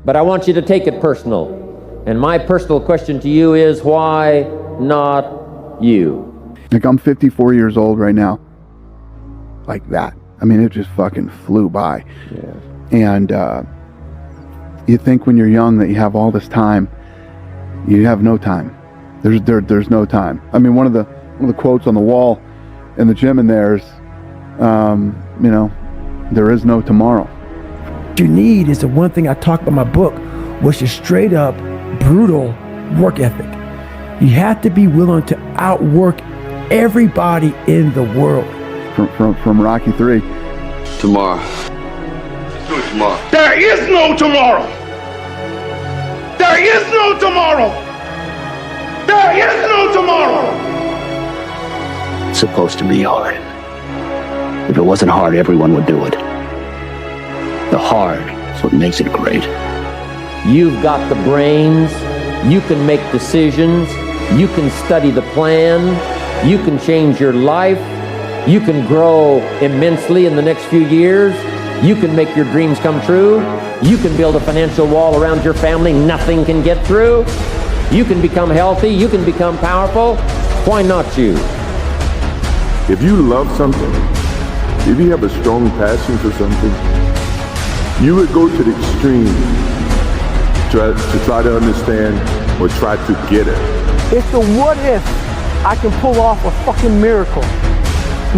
But I want you to take it personal. And my personal question to you is, why not you? Like, I'm 54 years old right now. Like that. I mean, it just fucking flew by. Yeah. And you think when you're young that you have all this time. You have no time. There's no time. I mean, one of the quotes on the wall in the gym in there is, you know, there is no tomorrow. What you need is the one thing I talk about in my book, which is straight up brutal work ethic. You have to be willing to outwork everybody in the world. From Rocky 3. Tomorrow. Let's do it tomorrow. There is no tomorrow. There is no tomorrow. There is no tomorrow. It's supposed to be hard. If it wasn't hard, everyone would do it. The hard is what makes it great. You've got the brains. You can make decisions. You can study the plan. You can change your life. You can grow immensely in the next few years. You can make your dreams come true. You can build a financial wall around your family nothing can get through. You can become healthy. You can become powerful. Why not you? If you love something, if you have a strong passion for something, you would go to the extreme to try to understand or try to get it. It's the what if I can pull off a fucking miracle.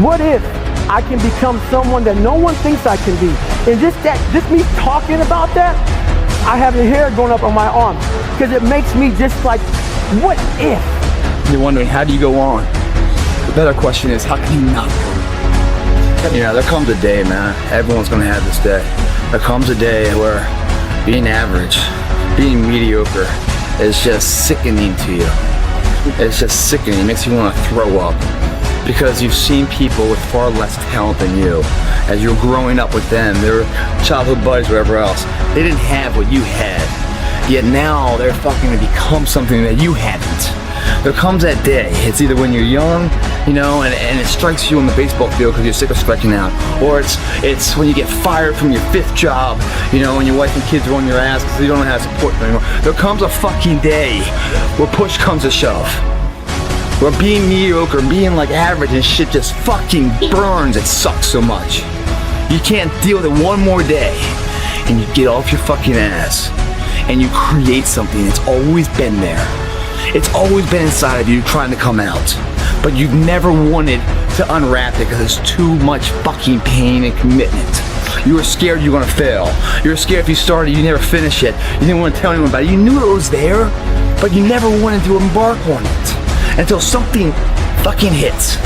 What if I can become someone that no one thinks I can be? And just me talking about that, I have the hair going up on my arm because it makes me just like, what if? You're wondering, how do you go on? The better question is, how can you not go? You know, there comes a day, man, everyone's gonna have this day. There comes a day where being average, being mediocre is just sickening to you. It's just sickening, it makes you want to throw up. Because you've seen people with far less talent than you. As you're growing up with them, their childhood buddies, whatever else, they didn't have what you had. Yet now they're fucking to become something that you haven't. There comes that day, it's either when you're young, you know, and it strikes you on the baseball field because you're sick of striking out, or it's when you get fired from your 5th job, you know, and your wife and kids are on your ass because you don't know how to support them anymore. There comes a fucking day where push comes to shove. Where being mediocre, being like average and shit just fucking burns, it sucks so much. You can't deal with it one more day, and you get off your fucking ass, and you create something that's always been there. It's always been inside of you trying to come out, but you've never wanted to unwrap it because it's too much fucking pain and commitment. You were scared you were gonna fail. You were scared if you started, you never finish it. You didn't want to tell anyone about it. You knew it was there, but you never wanted to embark on it. Until something fucking hits.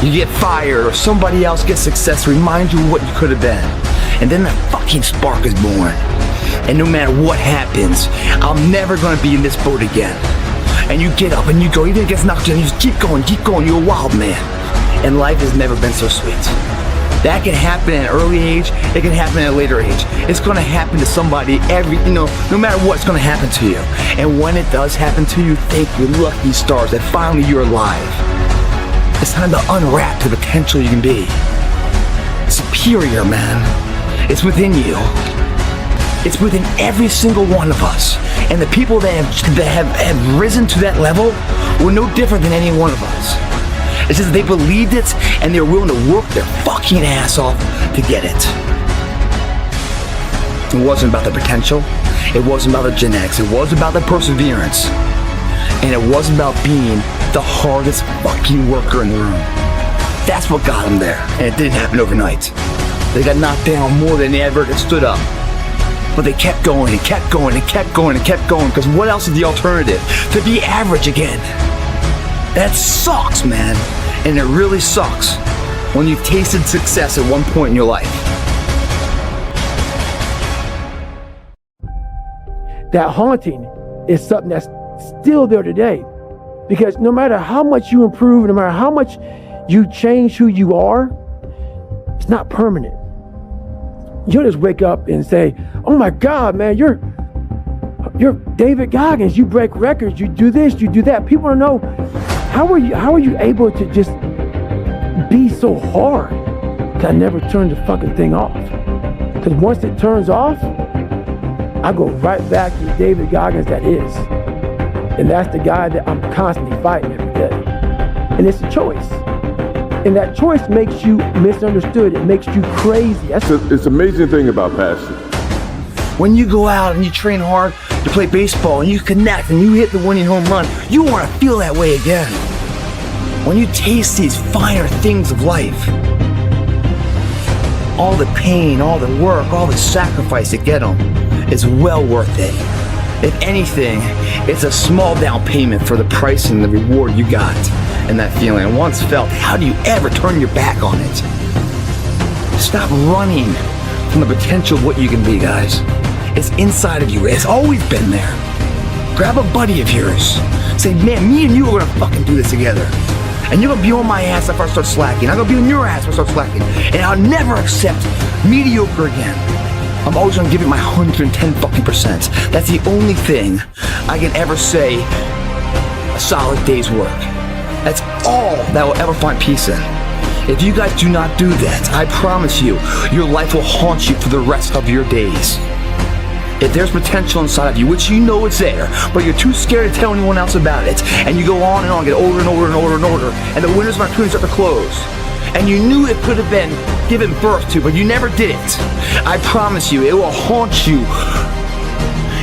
You get fired or somebody else gets success, remind you of what you could have been. And then that fucking spark is born. And no matter what happens, I'm never gonna be in this boat again. And you get up and you go, even if it gets knocked down, you just keep going, you're a wild man. And life has never been so sweet. That can happen at an early age, it can happen at a later age. It's gonna happen to somebody no matter what, it's gonna happen to you. And when it does happen to you, thank your lucky stars that finally you're alive. It's time to unwrap the potential you can be. Superior, man. It's within you. It's within every single one of us. And the people that have risen to that level were no different than any one of us. It's just they believed it and they were willing to work their fucking ass off to get it. It wasn't about the potential. It wasn't about the genetics. It was about the perseverance. And it wasn't about being the hardest fucking worker in the room. That's what got them there. And it didn't happen overnight. They got knocked down more than they ever stood up. But they kept going and kept going and kept going and kept going, because what else is the alternative? To be average again. That sucks, man. And it really sucks when you've tasted success at one point in your life. That haunting is something that's still there today. Because no matter how much you improve, no matter how much you change who you are, it's not permanent. You'll just wake up and say, oh my God, man, you're David Goggins. You break records, you do this, you do that. People don't know, how are you able to just be so hard? Because I never turned the fucking thing off. Because once it turns off, I go right back to David Goggins that is. And that's the guy that I'm constantly fighting every day. And it's a choice. And that choice makes you misunderstood. It makes you crazy. It's an amazing thing about passion. When you go out and you train hard, you play baseball and you connect and you hit the winning home run, you want to feel that way again. When you taste these finer things of life, all the pain, all the work, all the sacrifice to get them is well worth it. If anything, it's a small down payment for the price and the reward you got. And that feeling, once felt, how do you ever turn your back on it? Stop running from the potential of what you can be, guys. It's inside of you. It's always been there. Grab a buddy of yours. Say, man, me and you are gonna fucking do this together. And you're gonna be on my ass if I start slacking. I'm gonna be on your ass if I start slacking. And I'll never accept mediocre again. I'm always gonna give it my 110 fucking %. That's the only thing I can ever say a solid day's work. That's all that will ever find peace in. If you guys do not do that, I promise you, your life will haunt you for the rest of your days. If there's potential inside of you, which you know it's there, but you're too scared to tell anyone else about it, and you go on and on, get older and older and older and older, and the windows of opportunity start to close, and you knew it could have been given birth to, but you never did it, I promise you, it will haunt you.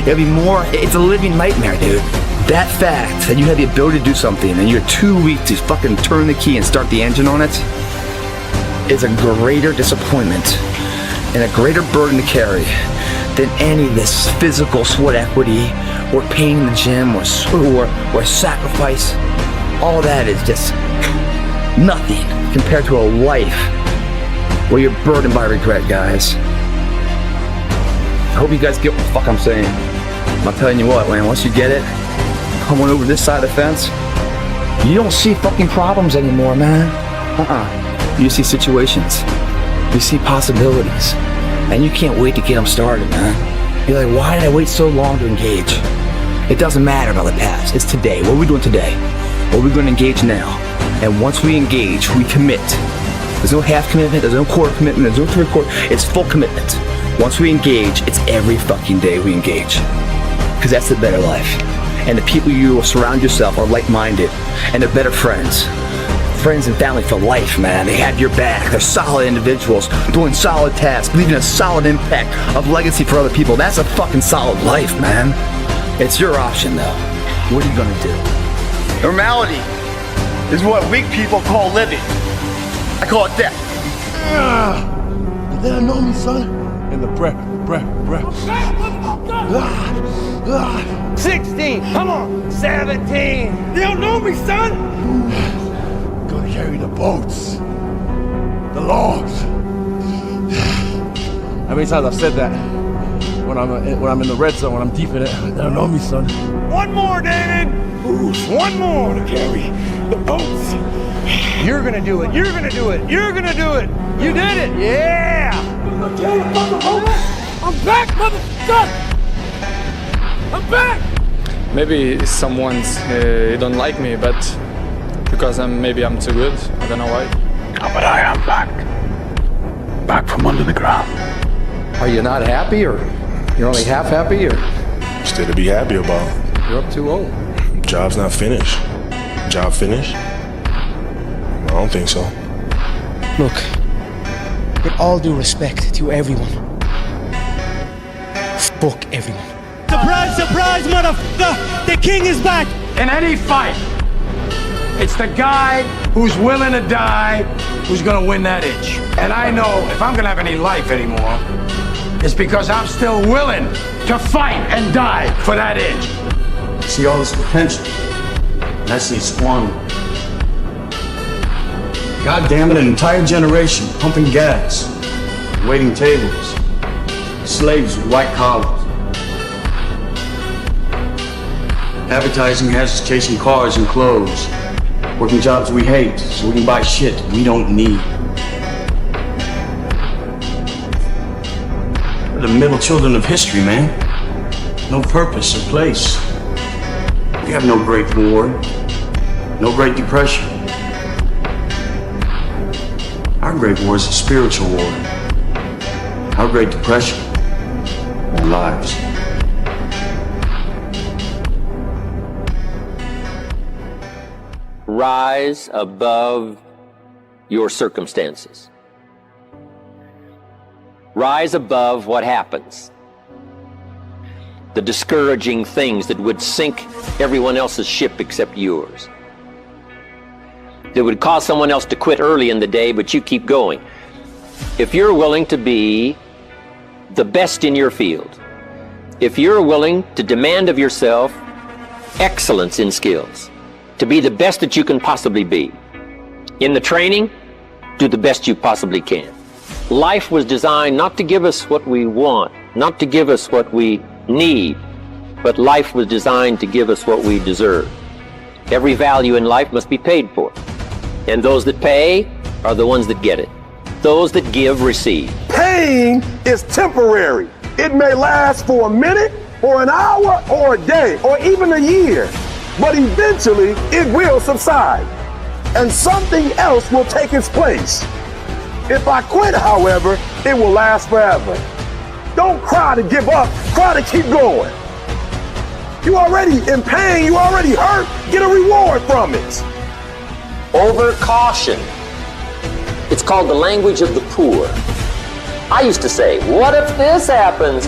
It'll be more, it's a living nightmare, dude. That fact that you have the ability to do something and you're too weak to fucking turn the key and start the engine on it is a greater disappointment and a greater burden to carry than any of this physical sweat equity or pain in the gym or sacrifice. All that is just nothing compared to a life where you're burdened by regret, guys. I hope you guys get what the fuck I'm saying. I'm telling you what, man, once you get it, coming over this side of the fence, you don't see fucking problems anymore, man. You see situations. You see possibilities. And you can't wait to get them started, man. You're like, why did I wait so long to engage? It doesn't matter about the past. It's today. What are we doing today? What are we going to engage now? And once we engage, we commit. There's no half commitment. There's no quarter commitment. There's no three-quarter. It's full commitment. Once we engage, it's every fucking day we engage. Because that's the better life. And the people you will surround yourself are like-minded, and they're better friends. Friends and family for life, man. They have your back. They're solid individuals doing solid tasks, leaving a solid impact of legacy for other people. That's a fucking solid life, man. It's your option, though. What are you gonna do? Normality is what weak people call living. I call it death. They don't know me, son. In the breath. 16, come on, 17. They don't know me, son. Gonna carry the boats, the logs. How many times I've said that when I'm in the red zone, when I'm deep in it? They don't know me, son. One more, David. One more to carry the boats. You're gonna do it. You're gonna do it. You're gonna do it. You did it. Yeah. I'm back, motherfucker. I'm back. Maybe someone's don't like me, but because maybe I'm too good. I don't know why. Oh, but I am back from under the ground. Are you not happy, or you're only half happy, or? Still to be happy about. You're up too old. Job's not finished. Job finished? I don't think so. Look, with all due respect to everyone, fuck everyone. Surprise, surprise, motherfucker! The king is back! In any fight, it's the guy who's willing to die who's gonna win that itch. And I know if I'm gonna have any life anymore, it's because I'm still willing to fight and die for that itch. See all this potential. That's needs squandered. God damn it, an entire generation pumping gas, waiting tables, slaves with white collars. Advertising has us chasing cars and clothes, working jobs we hate so we can buy shit we don't need. We're the middle children of history, man. No purpose or place. We have no Great War, no Great Depression. Our Great War is a spiritual war. Our Great Depression, our lives. rise above your circumstances. Rise above what happens. The discouraging things that would sink everyone else's ship except yours. That would cause someone else to quit early in the day, but you keep going. If you're willing to be the best in your field, if you're willing to demand of yourself excellence in skills, to be the best that you can possibly be, in the training, do the best you possibly can. Life was designed not to give us what we want, not to give us what we need, but life was designed to give us what we deserve. Every value in life must be paid for, and those that pay are the ones that get it. Those that give receive. Pain is temporary. It may last for a minute or an hour or a day or even a year, but eventually it will subside and something else will take its place. If I quit, however, it will last forever. Don't cry to give up, cry to keep going. You already in pain, you already hurt, get a reward from it. Over caution. It's called the language of the poor. I used to say, what if this happens?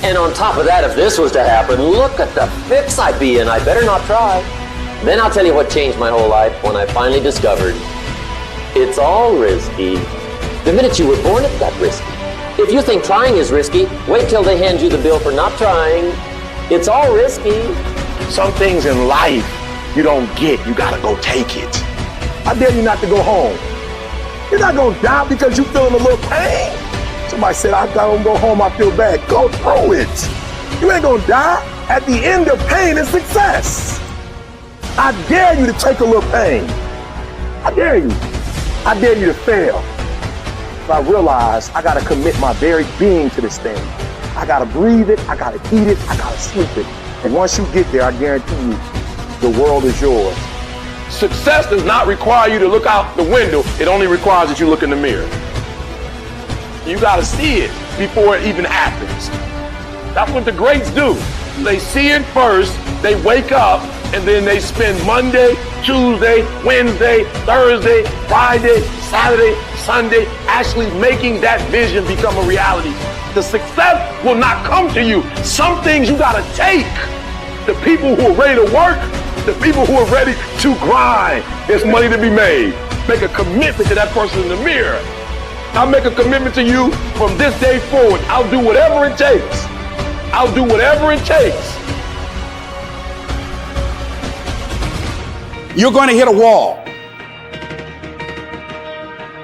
And on top of that, if this was to happen, look at the fix I'd be in. I better not try. Then I'll tell you what changed my whole life when I finally discovered it's all risky. The minute you were born, it got risky. If you think trying is risky, wait till they hand you the bill for not trying. It's all risky. Some things in life you don't get, you gotta go take it. I dare you not to go home. You're not gonna die because you feeling a little pain. Somebody said, I gotta go home, I feel bad. Go through it. You ain't gonna die. At the end of pain is success. I dare you to take a little pain. I dare you. I dare you to fail. But I realize I gotta commit my very being to this thing. I gotta breathe it, I gotta eat it, I gotta sleep it. And once you get there, I guarantee you, the world is yours. Success does not require you to look out the window. It only requires that you look in the mirror. You got to see it before it even happens. That's what the greats do. They see it first, they wake up, and then they spend Monday, Tuesday, Wednesday, Thursday, Friday, Saturday, Sunday, actually making that vision become a reality. The success will not come to you. Some things you got to take. The people who are ready to work, the people who are ready to grind, there's money to be made. Make a commitment to that person in the mirror. I'll make a commitment to you from this day forward. I'll do whatever it takes. I'll do whatever it takes. You're going to hit a wall.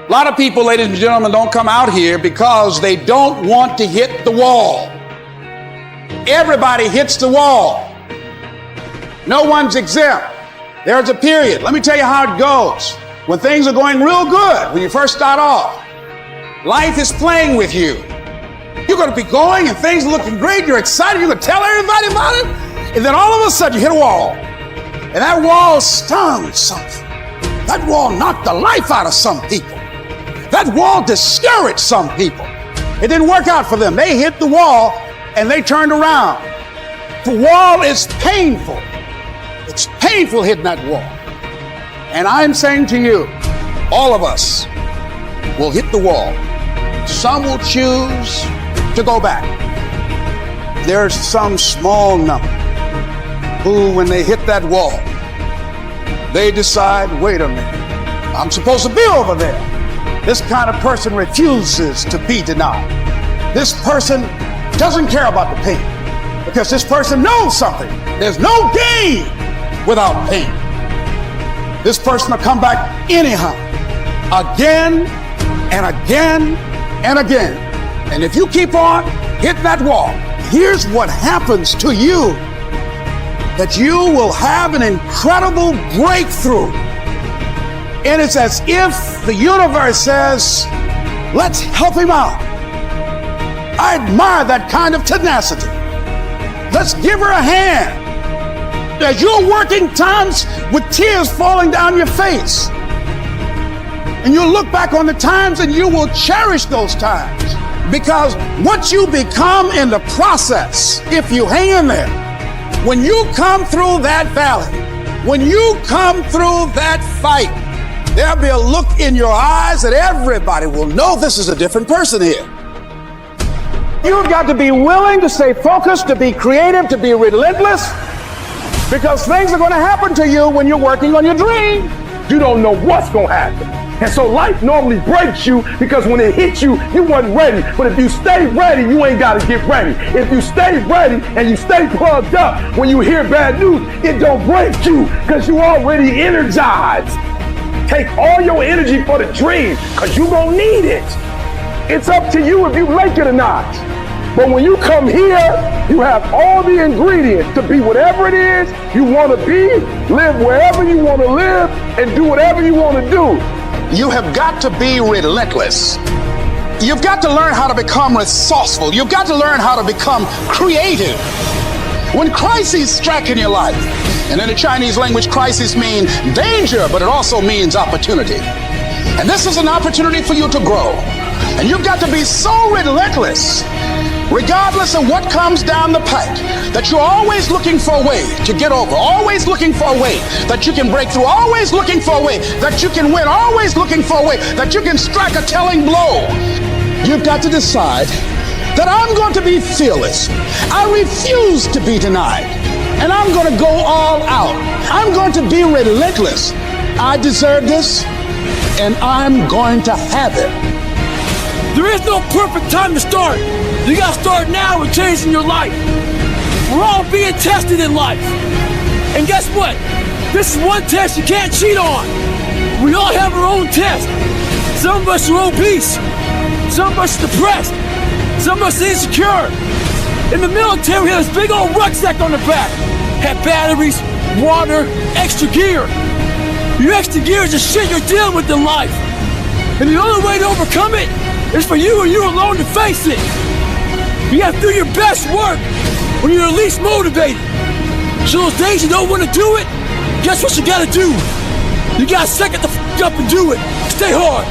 A lot of people, ladies and gentlemen, don't come out here because they don't want to hit the wall. Everybody hits the wall. No one's exempt. There's a period. Let me tell you how it goes. When things are going real good, when you first start off, life is playing with you. You're going to be going and things are looking great. You're excited. You're going to tell everybody about it. And then all of a sudden you hit a wall. And that wall stung something. That wall knocked the life out of some people. That wall discouraged some people. It didn't work out for them. They hit the wall and they turned around. The wall is painful. It's painful hitting that wall. And I'm saying to you, all of us will hit the wall. Some will choose to go back. There's some small number who, when they hit that wall, they decide, wait a minute, I'm supposed to be over there. This kind of person refuses to be denied. This person doesn't care about the pain because this person knows something. There's no gain without pain. This person will come back anyhow, again and again and again. And if you keep on hitting that wall, here's what happens to you, that you will have an incredible breakthrough. And it's as if the universe says, let's help him out. I admire that kind of tenacity. Let's give her a hand. As you're working times with tears falling down your face, and you'll look back on the times and you will cherish those times, because what you become in the process, if you hang in there, when you come through that valley, When you come through that fight, there'll be a look in your eyes that everybody will know this is a different person here. You've got to be willing to stay focused, to be creative, to be relentless, because things are going to happen to you when you're working on your dream. You don't know what's going to happen. And so life normally breaks you because when it hits you, you wasn't ready. But if you stay ready, you ain't got to get ready. If you stay ready and you stay plugged up, when you hear bad news, it don't break you because you already energized. Take all your energy for the dream because you gonna need it. It's up to you if you make it or not. But when you come here, you have all the ingredients to be whatever it is you want to be, live wherever you want to live, and do whatever you want to do. You have got to be relentless. You've got to learn how to become resourceful. You've got to learn how to become creative. When crises strike in your life, and in the Chinese language, crisis means danger, but it also means opportunity. And this is an opportunity for you to grow. And you've got to be so relentless, regardless of what comes down the pike, that you're always looking for a way to get over, always looking for a way that you can break through, always looking for a way that you can win, always looking for a way that you can strike a telling blow. You've got to decide that I'm going to be fearless. I refuse to be denied. And I'm going to go all out. I'm going to be relentless. I deserve this, and I'm going to have it. There is no perfect time to start. You gotta start now with changing your life. We're all being tested in life. And guess what? This is one test you can't cheat on. We all have our own test. Some of us are obese. Some of us are depressed. Some of us are insecure. In the military, we had this big old rucksack on the back. Had batteries, water, extra gear. Your extra gear is the shit you're dealing with in life. And the only way to overcome it is for you and you alone to face it. You have to do your best work when you're least motivated. So those days you don't want to do it, guess what you gotta do? You gotta suck it the f up and do it. Stay hard.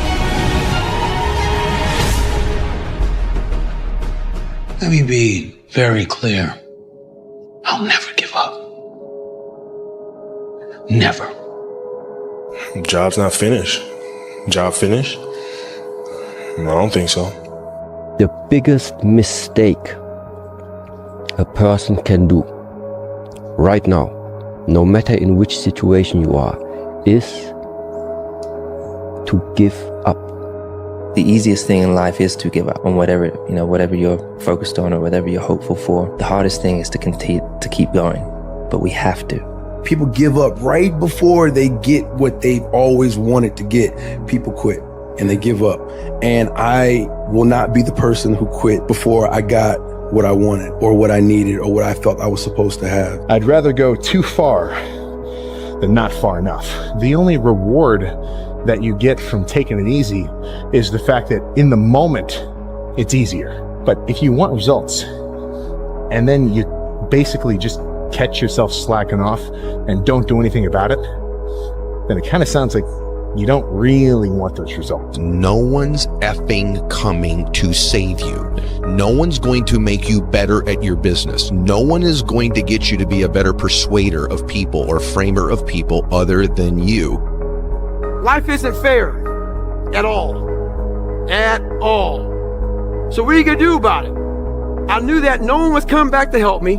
Let me be very clear. I'll never give up. Never. Job's not finished. Job finished? I don't think so. The biggest mistake a person can do right now, no matter in which situation you are, is to give up. The easiest thing in life is to give up on whatever you're focused on or whatever you're hopeful for. The hardest thing is to continue to keep going, but we have to. People give up right before they get what they've always wanted to get. People quit and they give up. And I will not be the person who quit before I got what I wanted or what I needed or what I felt I was supposed to have. I'd rather go too far than not far enough. The only reward that you get from taking it easy is the fact that in the moment, it's easier. But if you want results and then you basically just catch yourself slacking off and don't do anything about it, then it kind of sounds like you don't really want those results. No one's effing coming to save you. No one's going to make you better at your business. No one is going to get you to be a better persuader of people or framer of people other than you. Life isn't fair at all. At all. So what are you gonna do about it? I knew that no one was coming back to help me.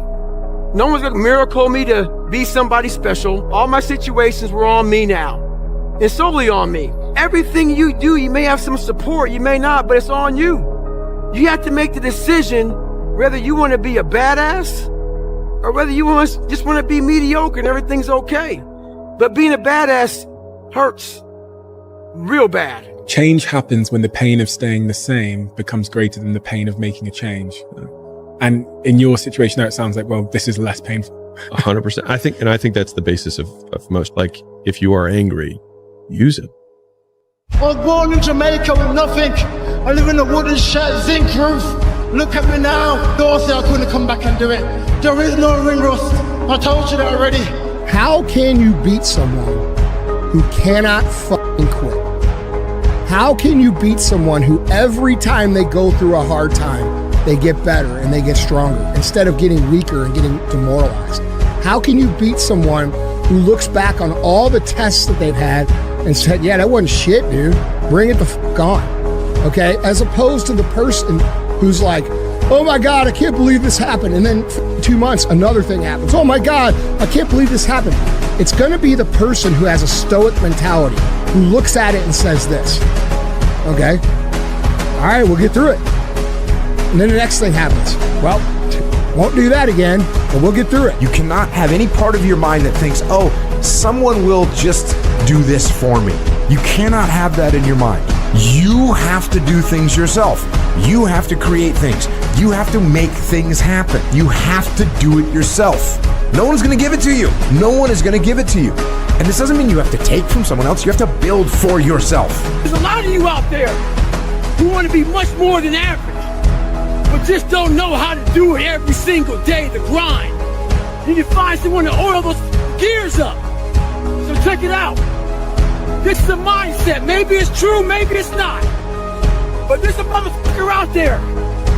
No one's gonna miracle me to be somebody special. All my situations were on me now. And solely on me. Everything you do, you may have some support, you may not, but it's on you. You have to make the decision whether you want to be a badass or whether you just want to be mediocre and everything's okay. But being a badass hurts real bad. Change happens when the pain of staying the same becomes greater than the pain of making a change. And in your situation now, it sounds like, well, this is less painful. 100%. I think that's the basis of most. Like, if you are angry, use it. I was born in Jamaica with nothing. I live in a wooden shed, zinc roof. Look at me now. Don't say I couldn't come back and do it. There is no ring rust. I told you that already. How can you beat someone who cannot fucking quit? How can you beat someone who every time they go through a hard time, they get better and they get stronger instead of getting weaker and getting demoralized? How can you beat someone who looks back on all the tests that they've had and said, yeah, that wasn't shit, dude. Bring it the fuck on. Okay? As opposed to the person who's like, oh my God, I can't believe this happened. And then 2 months, another thing happens. Oh my God, I can't believe this happened. It's going to be the person who has a stoic mentality, who looks at it and says this. Okay? All right, we'll get through it. And then the next thing happens. Well, won't do that again, but we'll get through it. You cannot have any part of your mind that thinks, oh, someone will just do this for me. You cannot have that in your mind. You have to do things yourself. You have to create things. You have to make things happen. You have to do it yourself. No one's going to give it to you. No one is going to give it to you. And this doesn't mean you have to take from someone else. You have to build for yourself. There's a lot of you out there who want to be much more than average, but just don't know how to do it every single day, the grind. You need to find someone to oil those gears up. So check it out. This is a mindset. Maybe it's true, maybe it's not. But there's a motherfucker out there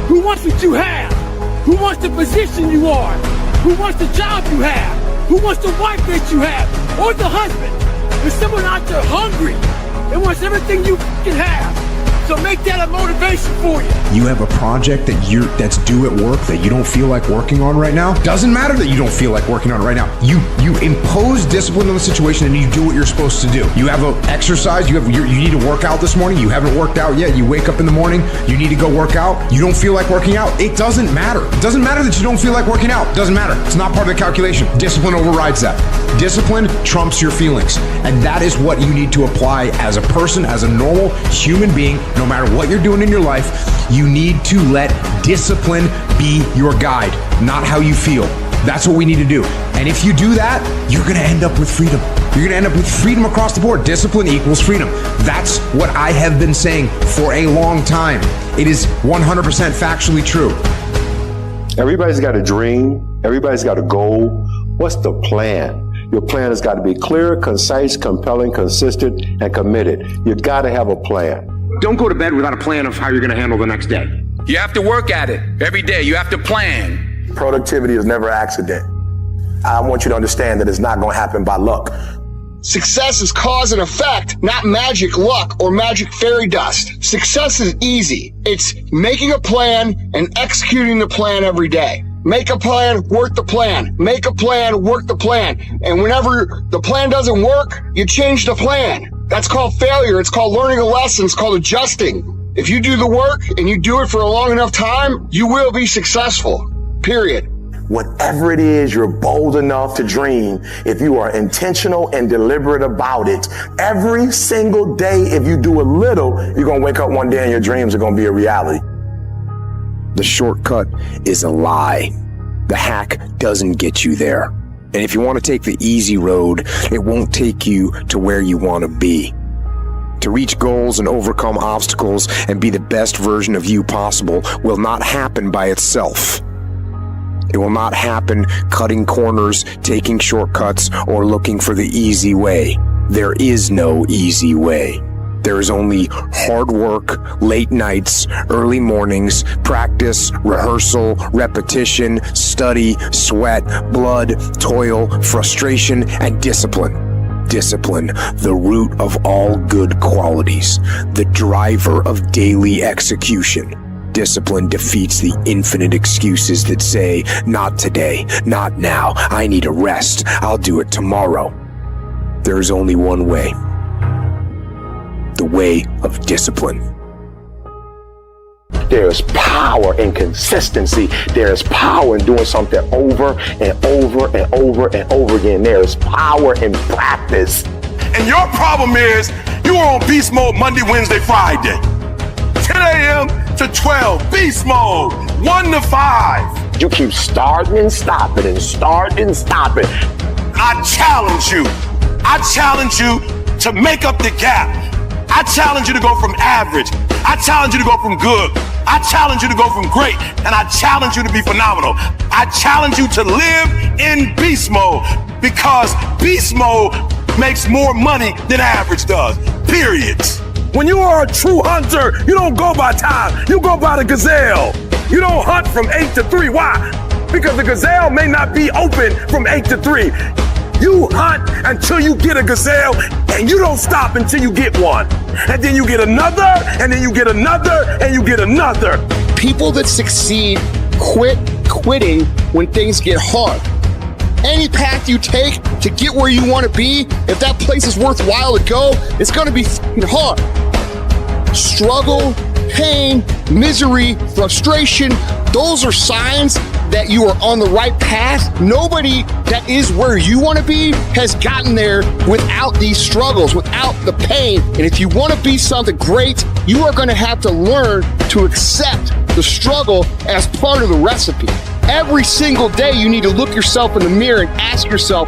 who wants what you have, who wants the position you are, who wants the job you have, who wants the wife that you have, or the husband. There's someone out there hungry and wants everything you can have. So make that a motivation for you. You have a project that's due at work that you don't feel like working on right now. Doesn't matter that you don't feel like working on it right now. You impose discipline on the situation and you do what you're supposed to do. You have an exercise. You need to work out this morning. You haven't worked out yet. You wake up in the morning. You need to go work out. You don't feel like working out. It doesn't matter. It doesn't matter that you don't feel like working out. It doesn't matter. It's not part of the calculation. Discipline overrides that. Discipline trumps your feelings. And that is what you need to apply as a person, as a normal human being. No matter what you're doing in your life, you need to let discipline be your guide, not how you feel. That's what we need to do. And if you do that, you're going to end up with freedom. You're going to end up with freedom across the board. Discipline equals freedom. That's what I have been saying for a long time. It is 100% factually true. Everybody's got a dream. Everybody's got a goal. What's the plan? Your plan has got to be clear, concise, compelling, consistent, and committed. You've got to have a plan. Don't go to bed without a plan of how you're going to handle the next day. You have to work at it every day. You have to plan. Productivity is never accident. I want you to understand that it's not going to happen by luck. Success is cause and effect, not magic luck or magic fairy dust. Success is easy. It's making a plan and executing the plan every day. Make a plan, work the plan. Make a plan, work the plan. And whenever the plan doesn't work, you change the plan. That's called failure. It's called learning a lesson. It's called adjusting. If you do the work and you do it for a long enough time, you will be successful. Period. Whatever it is you're bold enough to dream, if you are intentional and deliberate about it, every single day, if you do a little, you're going to wake up one day and your dreams are going to be a reality. The shortcut is a lie. The hack doesn't get you there. And if you want to take the easy road, it won't take you to where you want to be. To reach goals and overcome obstacles and be the best version of you possible will not happen by itself. It will not happen cutting corners, taking shortcuts, or looking for the easy way. There is no easy way. There is only hard work, late nights, early mornings, practice, rehearsal, repetition, study, sweat, blood, toil, frustration, and discipline. Discipline, the root of all good qualities, the driver of daily execution. Discipline defeats the infinite excuses that say, not today, not now, I need a rest, I'll do it tomorrow. There is only one way. The way of discipline. There is power in consistency. There is power in doing something over and over and over and over again. There is power in practice. And your problem is you are on beast mode Monday, Wednesday, Friday. 10 a.m. to 12, beast mode, 1 to 5. You keep starting and stopping and starting and stopping. I challenge you. I challenge you to make up the gap. I challenge you to go from average. I challenge you to go from good. I challenge you to go from great. And I challenge you to be phenomenal. I challenge you to live in beast mode because beast mode makes more money than average does. Period. When you are a true hunter, you don't go by time. You go by the gazelle. You don't hunt from 8 to 3. Why? Because the gazelle may not be open from 8 to 3. You hunt until you get a gazelle, and you don't stop until you get one. And then you get another, and then you get another, and you get another. People that succeed quitting when things get hard. Any path you take to get where you want to be, if that place is worthwhile to go, it's going to be f***ing hard. Struggle, pain, misery, frustration, those are signs that you are on the right path. Nobody that is where you want to be has gotten there without these struggles, without the pain. And if you want to be something great, you are going to have to learn to accept the struggle as part of the recipe. Every single day, you need to look yourself in the mirror and ask yourself,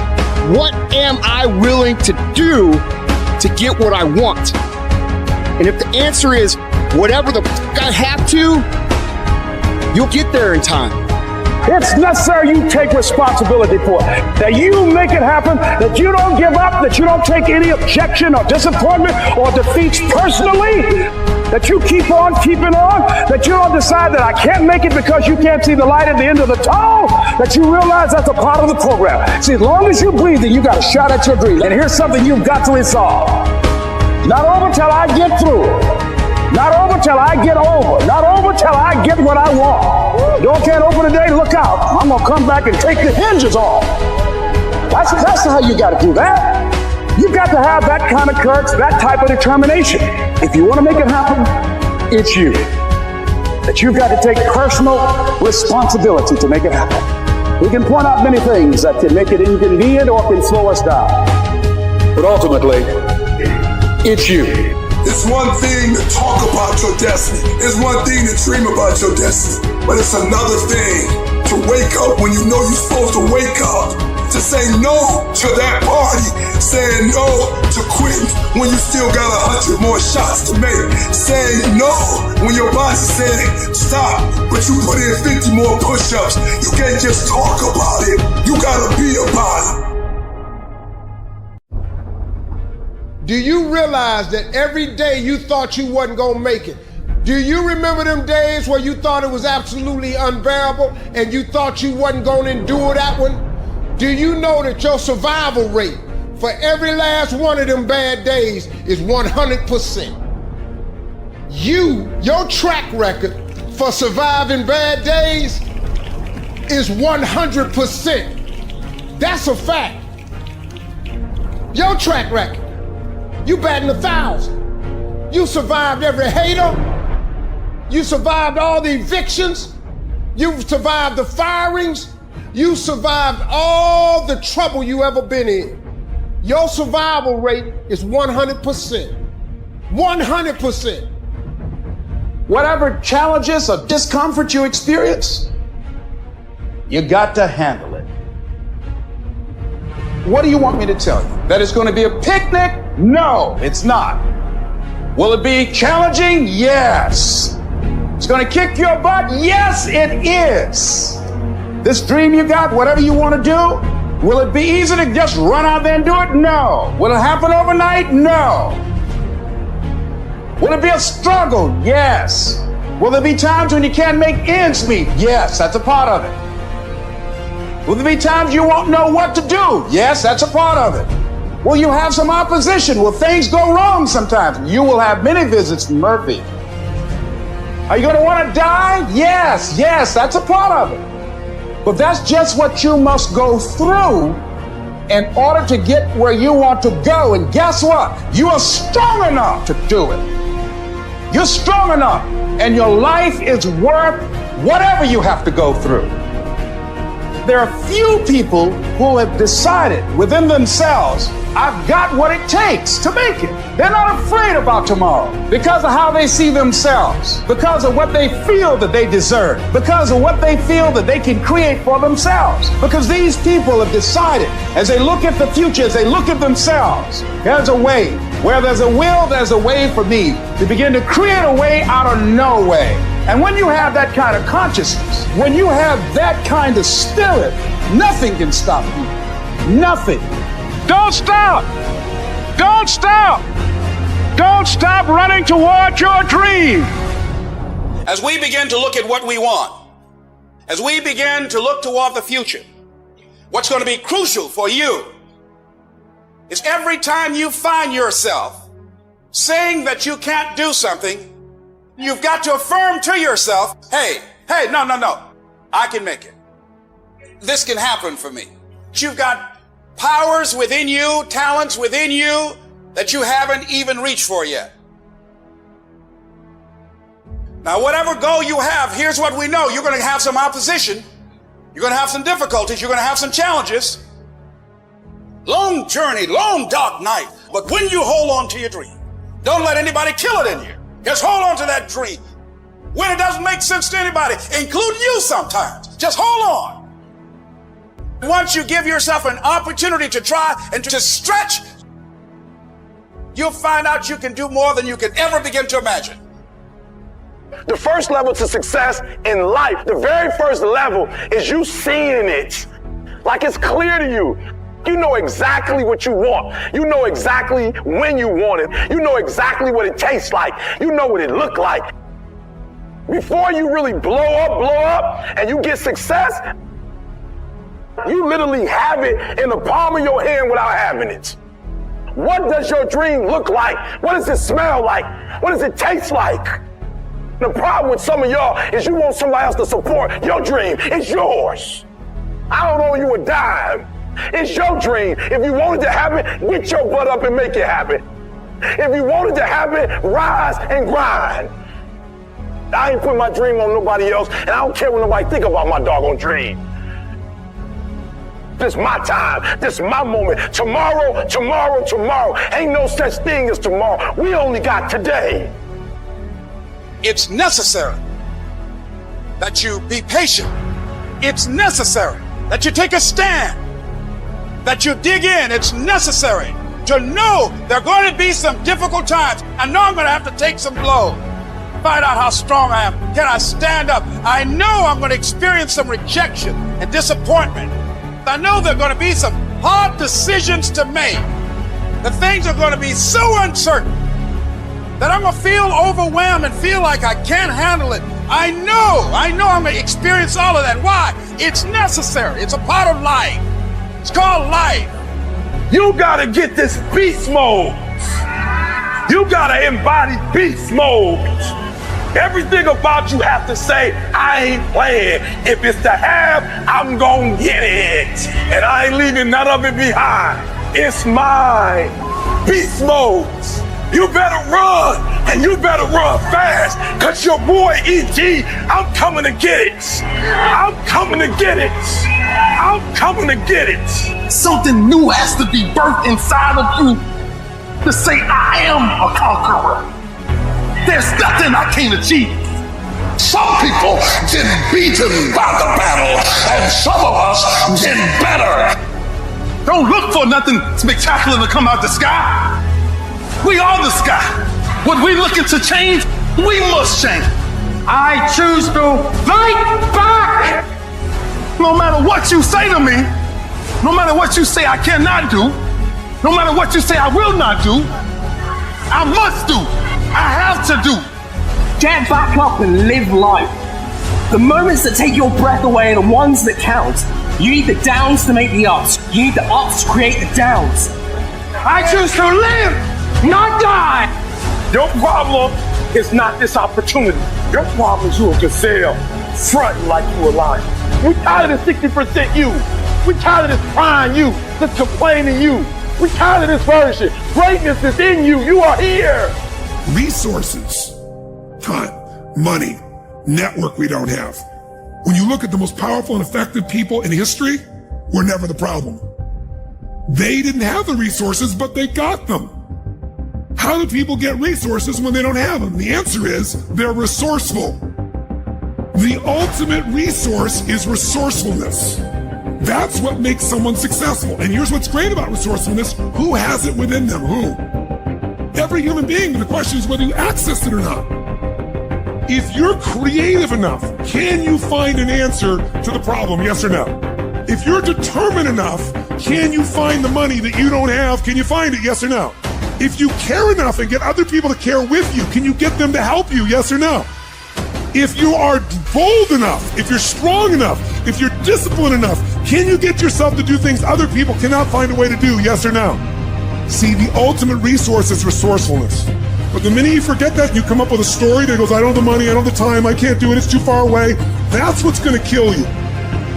what am I willing to do to get what I want? And if the answer is whatever the f*** I have to, you'll get there in time. It's necessary you take responsibility for it. That you make it happen, that you don't give up, that you don't take any objection or disappointment or defeats personally, that you keep on keeping on, that you don't decide that I can't make it because you can't see the light at the end of the tunnel, that you realize that's a part of the program. See, as long as you're breathing, you got a shot at your dream. And here's something you've got to resolve. Not over till I get through. Not over till I get over. Not over till I get what I want. Door can't open today, look out. I'm going to come back and take the hinges off. That's how you got to do that. You got to have that kind of courage, that type of determination. If you want to make it happen, it's you. That you've got to take personal responsibility to make it happen. We can point out many things that can make it inconvenient or can slow us down. But ultimately, it's you. It's one thing to talk about your destiny. It's one thing to dream about your destiny. But it's another thing to wake up when you know you're supposed to wake up. To say no to that party. Saying no to quitting when you still got 100 more shots to make. Saying no when your boss is saying stop, but you put in 50 more push-ups. You can't just talk about it. You gotta be about it. Do you realize that every day you thought you wasn't gonna make it? Do you remember them days where you thought it was absolutely unbearable and you thought you wasn't gonna endure that one? Do you know that your survival rate for every last one of them bad days is 100%? Your track record for surviving bad days is 100%. That's a fact. Your track record. You batting 1,000. You survived every hater. You survived all the evictions. You survived the firings. You survived all the trouble you ever been in. Your survival rate is 100%. 100%. Whatever challenges or discomfort you experience, you got to handle it. What do you want me to tell you? That it's going to be a picnic? No, it's not. Will it be challenging? Yes. It's going to kick your butt? Yes, it is. This dream you got, whatever you want to do, will it be easy to just run out there and do it? No. Will it happen overnight? No. Will it be a struggle? Yes. Will there be times when you can't make ends meet? Yes, that's a part of it. Will there be times you won't know what to do? Yes, that's a part of it. Will you have some opposition? Will things go wrong sometimes? You will have many visits from Murphy. Are you going to want to die? Yes, that's a part of it. But that's just what you must go through in order to get where you want to go. And guess what? You are strong enough to do it. You're strong enough, and your life is worth whatever you have to go through. There are few people who have decided within themselves, I've got what it takes to make it. They're not afraid about tomorrow because of how they see themselves, because of what they feel that they deserve, because of what they feel that they can create for themselves. Because these people have decided, as they look at the future, as they look at themselves, there's a way. Where there's a will, there's a way for me to begin to create a way out of no way. And when you have that kind of consciousness, when you have that kind of spirit, nothing can stop you. Nothing. Don't stop. Don't stop. Don't stop running toward your dream. As we begin to look at what we want, as we begin to look toward the future, what's going to be crucial for you is every time you find yourself saying that you can't do something, you've got to affirm to yourself, hey, no, I can make it. This can happen for me. You've got powers within you, talents within you that you haven't even reached for yet. Now, whatever goal you have, here's what we know. You're going to have some opposition. You're going to have some difficulties. You're going to have some challenges. Long journey, long dark night. But when you hold on to your dream, don't let anybody kill it in you. Just hold on to that dream. When it doesn't make sense to anybody, including you sometimes, just hold on. Once you give yourself an opportunity to try and to stretch, you'll find out you can do more than you can ever begin to imagine. The first level to success in life, the very first level, is you seeing it. Like it's clear to you. You know exactly what you want. You know exactly when you want it. You know exactly what it tastes like. You know what it looked like. Before you really blow up, and you get success, you literally have it in the palm of your hand without having it. What does your dream look like? What does it smell like? What does it taste like? The problem with some of y'all is you want somebody else to support your dream. It's yours. I don't owe you a dime. It's your dream. If you wanted to happen, get your butt up and make it happen. If you wanted to happen, rise and grind. I ain't put my dream on nobody else, and I don't care what nobody think about my doggone dream. This is my time. This is my moment. Tomorrow. Ain't no such thing as tomorrow. We only got today. It's necessary that you be patient. It's necessary that you take a stand, that you dig in. It's necessary to know there are going to be some difficult times. I know I'm going to have to take some blows. Find out how strong I am. Can I stand up? I know I'm going to experience some rejection and disappointment. I know there are going to be some hard decisions to make. The things are going to be so uncertain that I'm going to feel overwhelmed and feel like I can't handle it. I know I'm going to experience all of that. Why? It's necessary. It's a part of life. It's called life. You gotta get this beast mode. You gotta embody beast mode. Everything about you have to say, I ain't playing. If it's to have, I'm gonna get it. And I ain't leaving none of it behind. It's mine. Beast mode. You better run, and you better run fast, cause your boy E.T., I'm coming to get it. I'm coming to get it. I'm coming to get it. Something new has to be birthed inside of you to say, I am a conqueror. There's nothing I can't achieve. Some people get beaten by the battle, and some of us get better. Don't look for nothing spectacular to come out the sky. We are the sky. What we looking to change, we must change. I choose to fight back. No matter what you say to me, no matter what you say I cannot do, no matter what you say I will not do, I must do. I have to do. Get back up and live life. The moments that take your breath away are the ones that count. You need the downs to make the ups. You need the ups to create the downs. I choose to live, not die. Your problem is not this opportunity. Your problem is you a gazelle, fronting like you a lion. We tired of this 60% you. We tired of this crying you, this complaining you. We tired of this version. Greatness is in you. You are here. Resources, time, money, network we don't have. When you look at the most powerful and effective people in history, we're never the problem. They didn't have the resources, but they got them. How do people get resources when they don't have them? The answer is they're resourceful. The ultimate resource is resourcefulness. That's what makes someone successful. And here's what's great about resourcefulness. Who has it within them? Who? Every human being. The question is whether you access it or not. If you're creative enough, can you find an answer to the problem? Yes or no? If you're determined enough, can you find the money that you don't have? Can you find it? Yes or no? If you care enough and get other people to care with you, can you get them to help you? Yes or no? If you are bold enough, if you're strong enough, if you're disciplined enough, can you get yourself to do things other people cannot find a way to do? Yes or no? See, the ultimate resource is resourcefulness. But the minute you forget that, you come up with a story that goes, I don't have the money, I don't have the time, I can't do it, it's too far away. That's what's gonna kill you.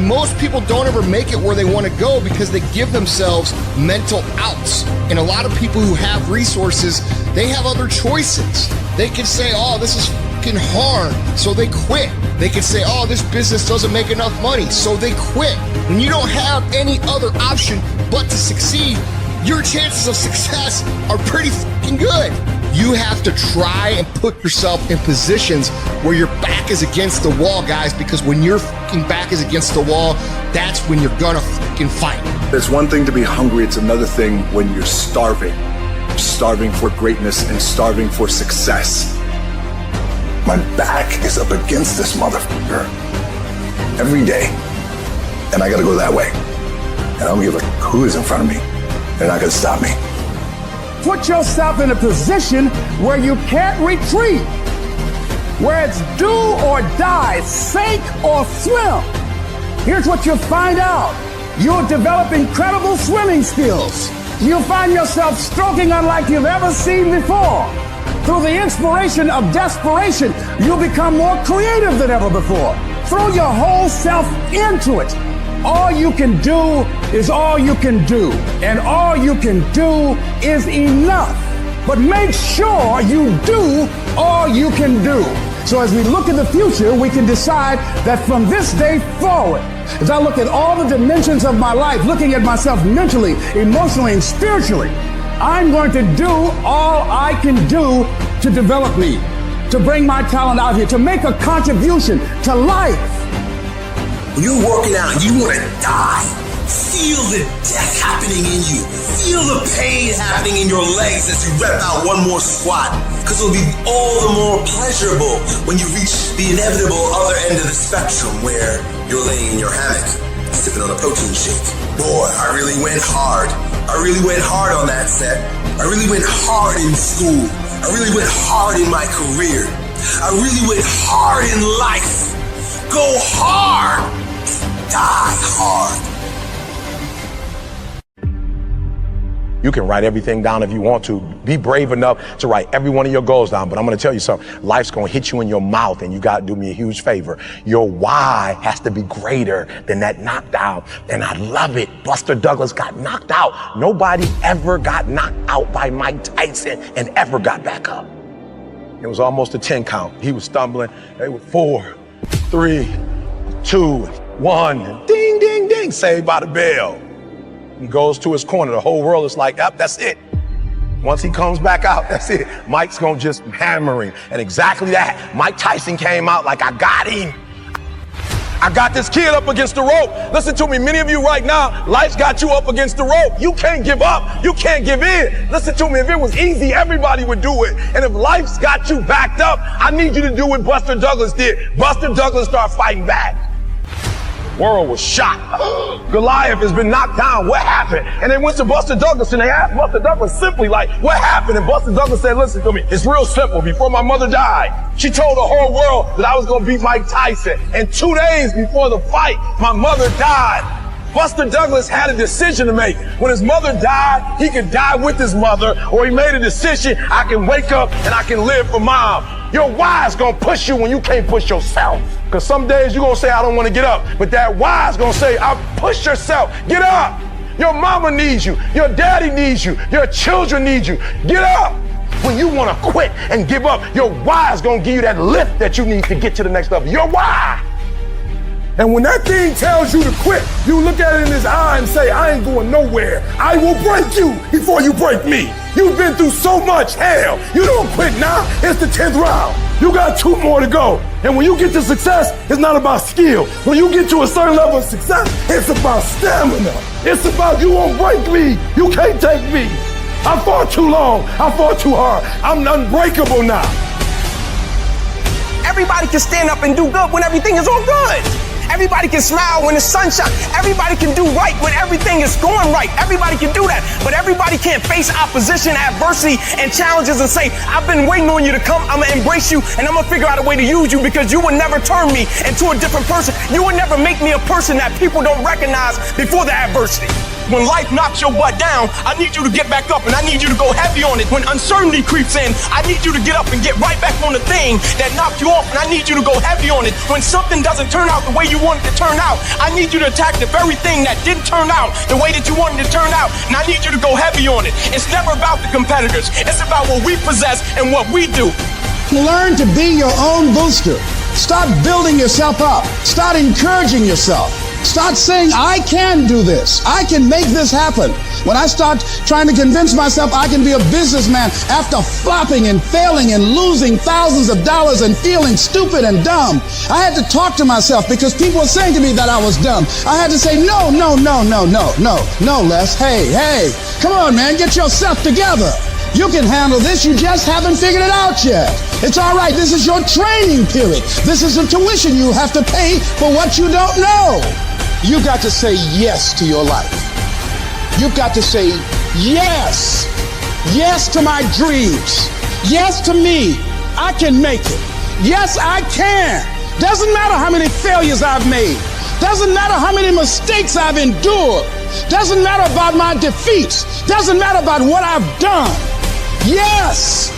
Most people don't ever make it where they want to go because they give themselves mental outs. And a lot of people who have resources, they have other choices. They can say, oh, this is fucking hard, so they quit. They can say, oh, this business doesn't make enough money, so they quit. When you don't have any other option but to succeed, your chances of success are pretty fucking good. You have to try and put yourself in positions where your back is against the wall, guys, because when your fucking back is against the wall, that's when you're gonna fucking fight. It's one thing to be hungry, it's another thing when you're starving. You're starving for greatness and starving for success. My back is up against this motherfucker every day, and I gotta go that way. And I don't give a who is in front of me. They're not gonna stop me. Put yourself in a position where you can't retreat, where it's do or die, sink or swim. Here's what you'll find out. You'll develop incredible swimming skills. You'll find yourself stroking unlike you've ever seen before. Through the inspiration of desperation, you'll become more creative than ever before. Throw your whole self into it. All you can do is all you can do, and all you can do is enough. But make sure you do all you can do. So as we look in the future, we can decide that from this day forward, as I look at all the dimensions of my life, looking at myself mentally, emotionally, and spiritually, I'm going to do all I can do to develop me, to bring my talent out here, to make a contribution to life. When you're working out and you want to die, feel the death happening in you. Feel the pain happening in your legs as you rep out one more squat. Because it'll be all the more pleasurable when you reach the inevitable other end of the spectrum where you're laying in your hammock, sipping on a protein shake. Boy, I really went hard. I really went hard on that set. I really went hard in school. I really went hard in my career. I really went hard in life. Go hard. Die hard. You can write everything down if you want to. Be brave enough to write every one of your goals down. But I'm going to tell you something. Life's going to hit you in your mouth, and you got to do me a huge favor. Your why has to be greater than that knockdown. And I love it. Buster Douglas got knocked out. Nobody ever got knocked out by Mike Tyson and ever got back up. It was almost a 10 count. He was stumbling. They were 4, 3, 2, 1. Ding, ding, ding. Saved by the bell. He goes to his corner. The whole world is like, yep, that's it. Once he comes back out, that's it. Mike's gonna just hammer him. And exactly that. Mike Tyson came out like, I got him. I got this kid up against the rope. Listen to me, many of you right now, life's got you up against the rope. You can't give up. You can't give in. Listen to me, if it was easy, everybody would do it. And if life's got you backed up, I need you to do what Buster Douglas did. Buster Douglas started fighting back. World was shocked. Goliath has been knocked down. What happened? And they went to Buster Douglas and they asked Buster Douglas simply like, what happened? And Buster Douglas said, listen to me. It's real simple. Before my mother died, she told the whole world that I was going to beat Mike Tyson. And 2 days before the fight, my mother died. Buster Douglas had a decision to make. When his mother died, he could die with his mother, or he made a decision, I can wake up and I can live for mom. Your why is gonna push you when you can't push yourself. Because some days you're gonna say, I don't wanna get up. But that why is gonna say, push yourself, get up. Your mama needs you, your daddy needs you, your children need you. Get up. When you wanna quit and give up, your why is gonna give you that lift that you need to get to the next level. Your why. And when that thing tells you to quit, you look at it in his eye and say, I ain't going nowhere. I will break you before you break me. You've been through so much hell. You don't quit now. It's the 10th round. You got 2 more to go. And when you get to success, it's not about skill. When you get to a certain level of success, it's about stamina. It's about you won't break me. You can't take me. I fought too long. I fought too hard. I'm unbreakable now. Everybody can stand up and do good when everything is all good. Everybody can smile when the sun shines. Everybody can do right when everything is going right. Everybody can do that. But everybody can't face opposition, adversity, and challenges and say, I've been waiting on you to come. I'm going to embrace you, and I'm going to figure out a way to use you because you will never turn me into a different person. You will never make me a person that people don't recognize before the adversity. When life knocks your butt down, I need you to get back up and I need you to go heavy on it. When uncertainty creeps in, I need you to get up and get right back on the thing that knocked you off, and I need you to go heavy on it. When something doesn't turn out the way you want it to turn out, I need you to attack the very thing that didn't turn out the way that you wanted it to turn out, and I need you to go heavy on it. It's never about the competitors. It's about what we possess and what we do. Learn to be your own booster. Start building yourself up. Start encouraging yourself. Start saying, I can do this. I can make this happen. When I start trying to convince myself I can be a businessman after flopping and failing and losing thousands of dollars and feeling stupid and dumb, I had to talk to myself because people were saying to me that I was dumb. I had to say, no, Les. Hey, come on, man, get yourself together. You can handle this. You just haven't figured it out yet. It's all right. This is your training period. This is the tuition you have to pay for what you don't know. You got to say yes to your life. You've got to say yes. Yes to my dreams. Yes to me. I can make it. Yes, I can. Doesn't matter how many failures I've made. Doesn't matter how many mistakes I've endured. Doesn't matter about my defeats. Doesn't matter about what I've done. Yes.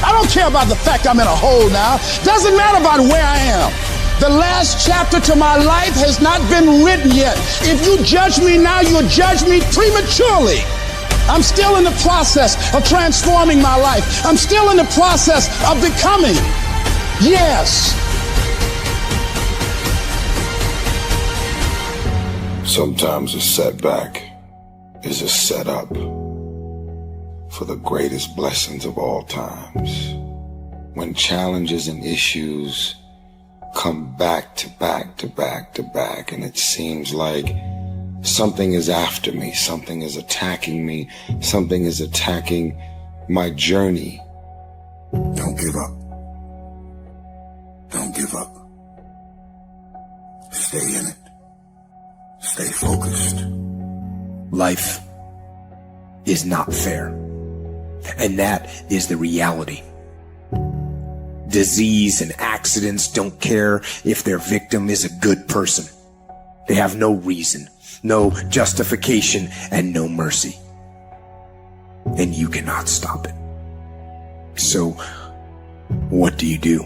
I don't care about the fact I'm in a hole now. Doesn't matter about where I am. The last chapter to my life has not been written yet. If you judge me now, you'll judge me prematurely. I'm still in the process of transforming my life. I'm still in the process of becoming. Yes. Sometimes a setback is a setup for the greatest blessings of all times. When challenges and issues come back to back to back to back, and it seems like something is after me, something is attacking me, something is attacking my journey. Don't give up. Don't give up. Stay in it. Stay focused. Life is not fair. And that is the reality. Disease and accidents don't care if their victim is a good person. They have no reason, no justification, and no mercy. And you cannot stop it. So, what do?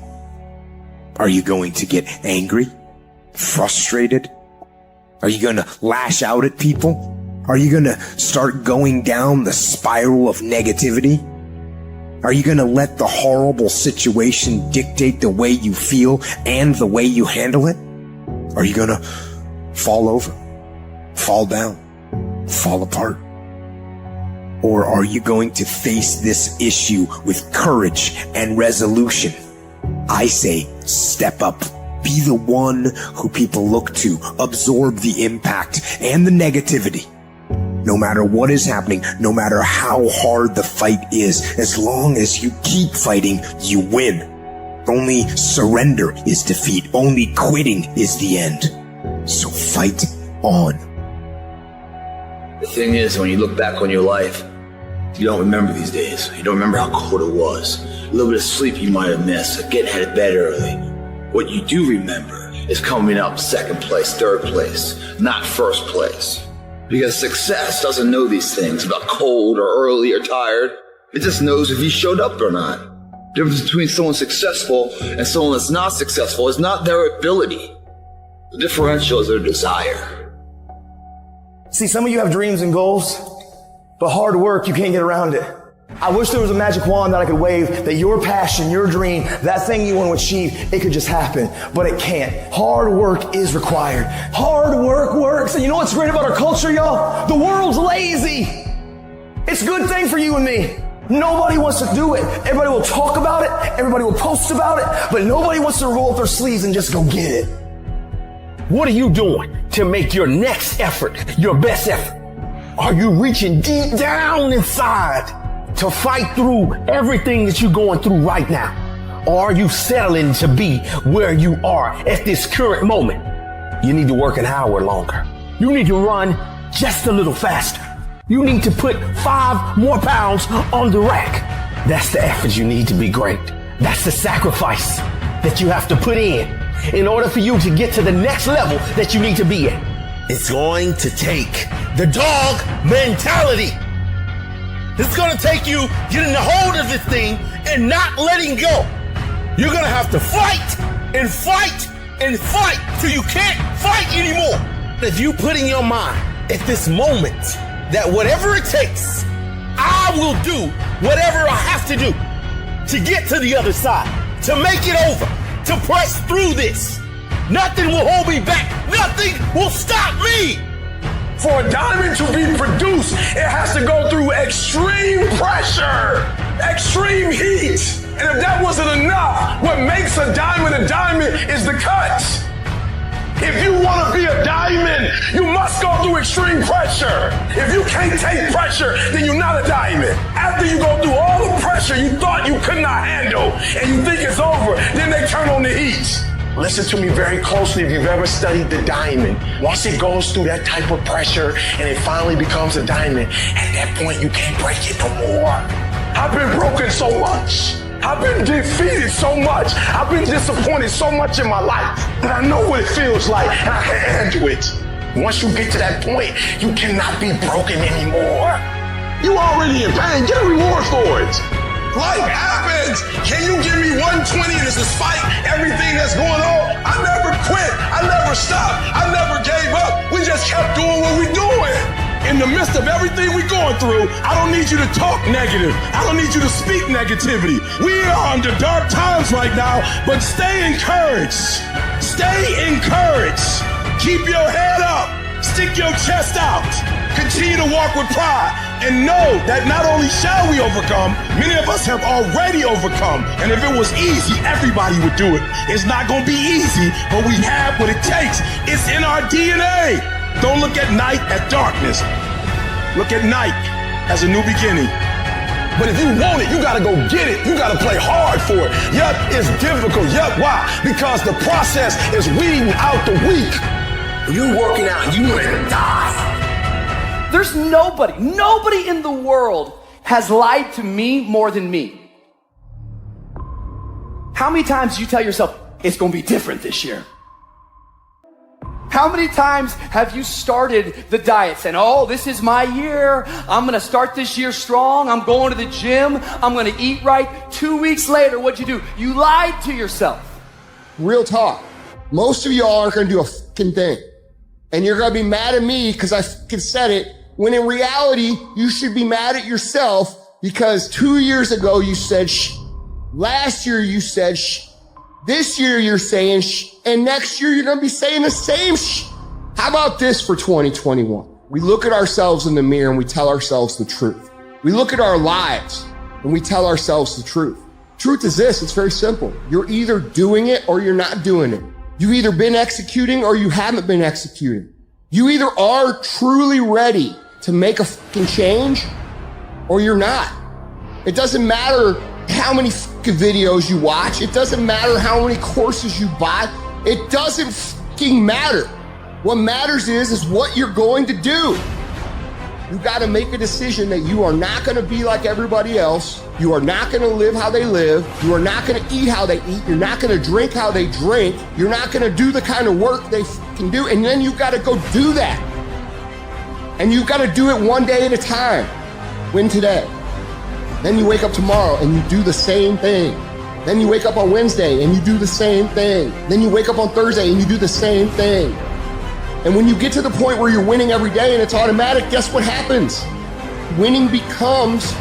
Are you going to get angry? Frustrated? Are you going to lash out at people? Are you going to start going down the spiral of negativity? Are you going to let the horrible situation dictate the way you feel and the way you handle it? Are you going to fall over, fall down, fall apart? Or are you going to face this issue with courage and resolution? I say, step up. Be the one who people look to. Absorb the impact and the negativity. No matter what is happening, no matter how hard the fight is, as long as you keep fighting, you win. Only surrender is defeat. Only quitting is the end. So fight on. The thing is, when you look back on your life, you don't remember these days. You don't remember how cold it was. A little bit of sleep you might have missed, getting out of bed early. What you do remember is coming up second place, third place, not first place. Because success doesn't know these things about cold or early or tired. It just knows if you showed up or not. The difference between someone successful and someone that's not successful is not their ability. The differential is their desire. See, some of you have dreams and goals, but hard work, you can't get around it. I wish there was a magic wand that I could wave that your passion, your dream, that thing you want to achieve, it could just happen, but it can't. Hard work is required. Hard work works. And you know what's great about our culture, y'all? The world's lazy. It's a good thing for you and me. Nobody wants to do it. Everybody will talk about it. Everybody will post about it, but nobody wants to roll up their sleeves and just go get it. What are you doing to make your next effort your best effort? Are you reaching deep down inside to fight through everything that you're going through right now? Or are you settling to be where you are at this current moment? You need to work an hour longer. You need to run just a little faster. You need to put 5 more pounds on the rack. That's the effort you need to be great. That's the sacrifice that you have to put in order for you to get to the next level that you need to be at. It's going to take the dog mentality. It's going to take you getting a hold of this thing and not letting go. You're going to have to fight and fight and fight till you can't fight anymore. If you put in your mind at this moment that whatever it takes, I will do whatever I have to do to get to the other side, to make it over, to press through this. Nothing will hold me back. Nothing will stop me. For a diamond to be produced, it has to go through extreme pressure, extreme heat. And if that wasn't enough, what makes a diamond is the cut. If you want to be a diamond, you must go through extreme pressure. If you can't take pressure, then you're not a diamond. After you go through all the pressure you thought you could not handle, and you think it's over, then they turn on the heat. Listen to me very closely if you've ever studied the diamond. Once it goes through that type of pressure and it finally becomes a diamond, at that point you can't break it no more. I've been broken so much. I've been defeated so much. I've been disappointed so much in my life that I know what it feels like and I can handle it. Once you get to that point, you cannot be broken anymore. You already in pain. Get a reward for it. Life happens. Can you give me 120 and despite everything that's going on? I never quit. I never stopped. I never gave up. We just kept doing what we're doing. In the midst of everything we're going through, I don't need you to talk negative. I don't need you to speak negativity. We are under dark times right now, but stay encouraged. Stay encouraged. Keep your head up. Stick your chest out. Continue to walk with pride. And know that not only shall we overcome, many of us have already overcome. And if it was easy, everybody would do it. It's not going to be easy, but we have what it takes. It's in our DNA. Don't look at night as darkness. Look at night as a new beginning. But if you want it, you got to go get it. You got to play hard for it. Yup, it's difficult. Yup, why? Because the process is weeding out the weak. You're working out, you want to die. There's nobody in the world has lied to me more than me. How many times do you tell yourself, it's going to be different this year? How many times have you started the diet saying, oh, this is my year. I'm going to start this year strong. I'm going to the gym. I'm going to eat right. 2 weeks later, what'd you do? You lied to yourself. Real talk. Most of y'all aren't going to do a fucking thing. And you're going to be mad at me because I fucking said it. When in reality, you should be mad at yourself because 2 years ago you said shh. Last year you said shh. This year you're saying shh. And next year you're going to be saying the same shh. How about this for 2021? We look at ourselves in the mirror and we tell ourselves the truth. We look at our lives and we tell ourselves the truth. Truth is this, it's very simple. You're either doing it or you're not doing it. You've either been executing or you haven't been executing. You either are truly ready to make a fucking change or you're not. It doesn't matter how many fucking videos you watch. It doesn't matter how many courses you buy. It doesn't fucking matter. What matters is what you're going to do. You got to make a decision that you are not going to be like everybody else. You are not going to live how they live. You are not going to eat how they eat. You're not going to drink how they drink. You're not going to do the kind of work they can do. And then you got to go do that. And you got to do it one day at a time. Win today. Then you wake up tomorrow and you do the same thing. Then you wake up on Wednesday and you do the same thing. Then you wake up on Thursday and you do the same thing. And when you get to the point where you're winning every day and it's automatic, guess what happens? Winning becomes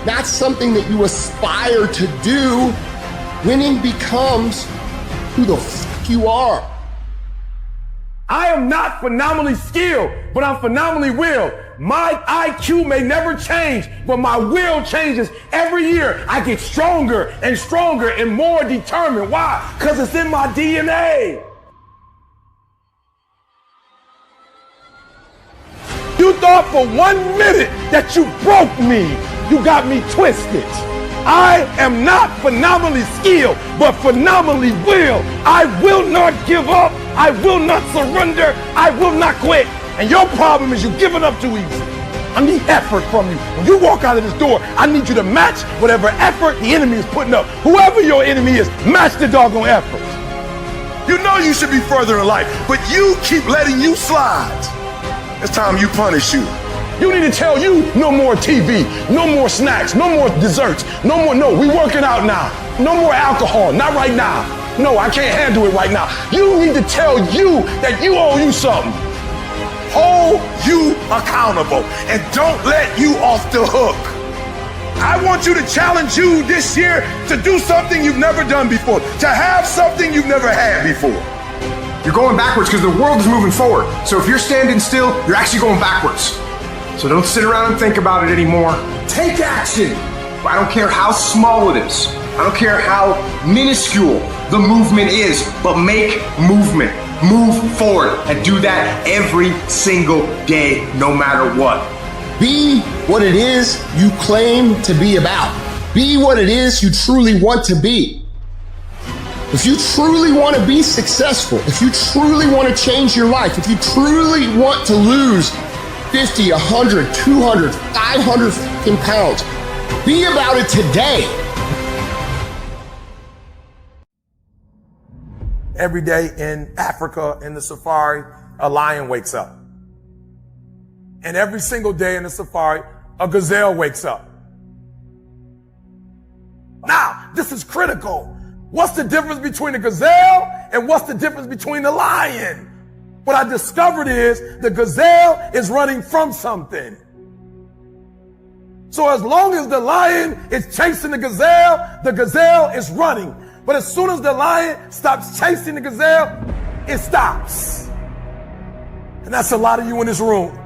not something that you aspire to do. Winning becomes who the fuck you are. I am not phenomenally skilled, but I'm phenomenally willed. My IQ may never change, but my will changes every year. I get stronger and stronger and more determined. Why? Because it's in my DNA. You thought for 1 minute that you broke me. You got me twisted. I am not phenomenally skilled, but phenomenally willed. I will not give up. I will not surrender. I will not quit. And your problem is you're giving up too easy. I need effort from you. When you walk out of this door, I need you to match whatever effort the enemy is putting up. Whoever your enemy is, match the doggone effort. You know you should be further in life, but you keep letting you slide. It's time you punish you. You need to tell you no more TV, no more snacks, no more desserts, no, we working out now. No more alcohol, not right now. No, I can't handle it right now. You need to tell you that you owe you something. Hold you accountable and don't let you off the hook. I want you to challenge you this year to do something you've never done before, to have something you've never had before. You're going backwards because the world is moving forward. So if you're standing still, you're actually going backwards. So don't sit around and think about it anymore. Take action. I don't care how small it is. I don't care how minuscule the movement is, but make movement. Move forward and do that every single day, no matter what. Be what it is you claim to be about. Be what it is you truly want to be. If you truly want to be successful, if you truly want to change your life, if you truly want to lose 50, 100, 200, 500 fucking pounds, be about it today. Every day in Africa, in the safari, a lion wakes up. And every single day in the safari, a gazelle wakes up. Now, this is critical. What's the difference between a gazelle and what's the difference between the lion? What I discovered is the gazelle is running from something. So as long as the lion is chasing the gazelle is running. But as soon as the lion stops chasing the gazelle, it stops. And that's a lot of you in this room.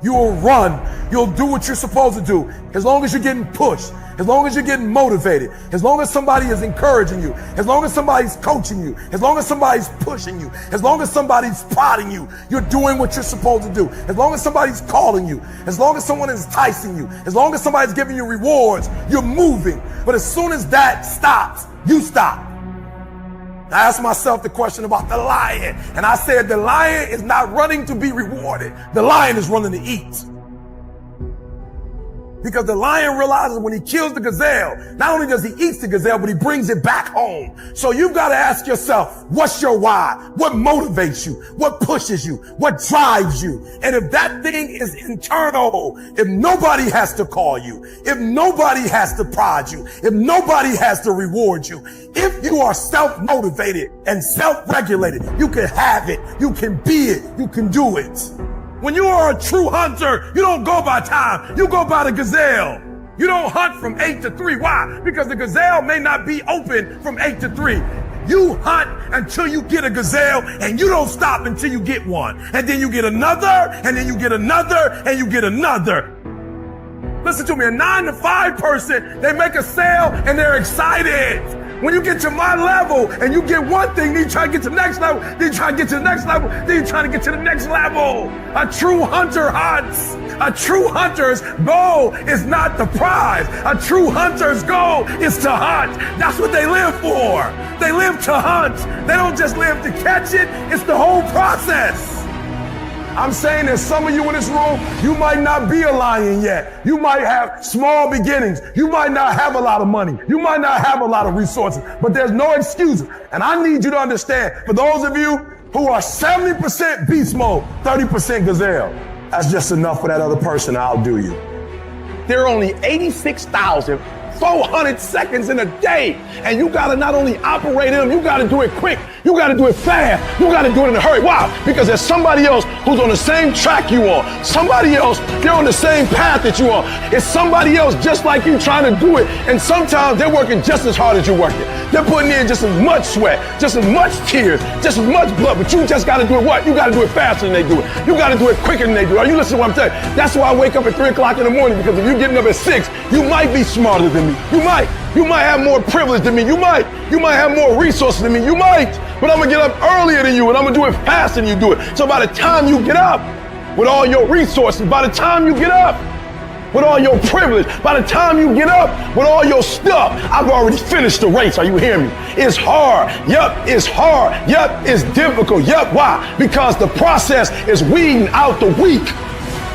You will run. You'll do what you're supposed to do. As long as you're getting pushed, as long as you're getting motivated, as long as somebody is encouraging you, as long as somebody's coaching you, as long as somebody's pushing you, as long as somebody's prodding you, you're doing what you're supposed to do. As long as somebody's calling you, as long as someone is enticing you, as long as somebody's giving you rewards, you're moving. But as soon as that stops, you stop. I asked myself the question about the lion, and I said the lion is not running to be rewarded. The lion is running to eat. Because the lion realizes when he kills the gazelle, not only does he eat the gazelle, but he brings it back home. So you've got to ask yourself, what's your why? What motivates you? What pushes you? What drives you? And if that thing is internal, if nobody has to call you, if nobody has to prod you, if nobody has to reward you, if you are self-motivated and self-regulated, you can have it, you can be it, you can do it. When you are a true hunter, you don't go by time, you go by the gazelle. You don't hunt from 8 to 3. Why? Because the gazelle may not be open from 8 to 3. You hunt until you get a gazelle, and you don't stop until you get one. And then you get another, and then you get another, and you get another. Listen to me, a 9 to 5 person, they make a sale and they're excited. When you get to my level and you get one thing, then you try to get to the next level, then you try to get to the next level, then you try to get to the next level. A true hunter hunts. A true hunter's goal is not the prize. A true hunter's goal is to hunt. That's what they live for. They live to hunt. They don't just live to catch it. It's the whole process. I'm saying that some of you in this room, you might not be a lion yet. You might have small beginnings. You might not have a lot of money. You might not have a lot of resources, but there's no excuses. And I need you to understand, for those of you who are 70% beast mode, 30% gazelle, that's just enough for that other person. I'll do you. There are only 86,400 seconds in a day. And you gotta not only operate in them, you gotta do it quick. You gotta do it fast. You gotta do it in a hurry. Why? Because there's somebody else who's on the same track you are. Somebody else, they're on the same path that you are. It's somebody else just like you trying to do it. And sometimes they're working just as hard as you're working. They're putting in just as much sweat, just as much tears, just as much blood. But you just gotta do it what? You gotta do it faster than they do it. You gotta do it quicker than they do it. Are you listening to what I'm saying? That's why I wake up at 3 o'clock in the morning, because if you're getting up at 6, you might be smarter than me. You might have more privilege than me. You might have more resources than me. You might. But I'm gonna get up earlier than you, and I'm gonna do it faster than you do it. So by the time you get up with all your resources, by the time you get up with all your privilege, by the time you get up with all your stuff, I've already finished the race. Are you hearing me? It's hard. Yup, it's hard. Yup, it's difficult. Yup, why? Because the process is weeding out the weak.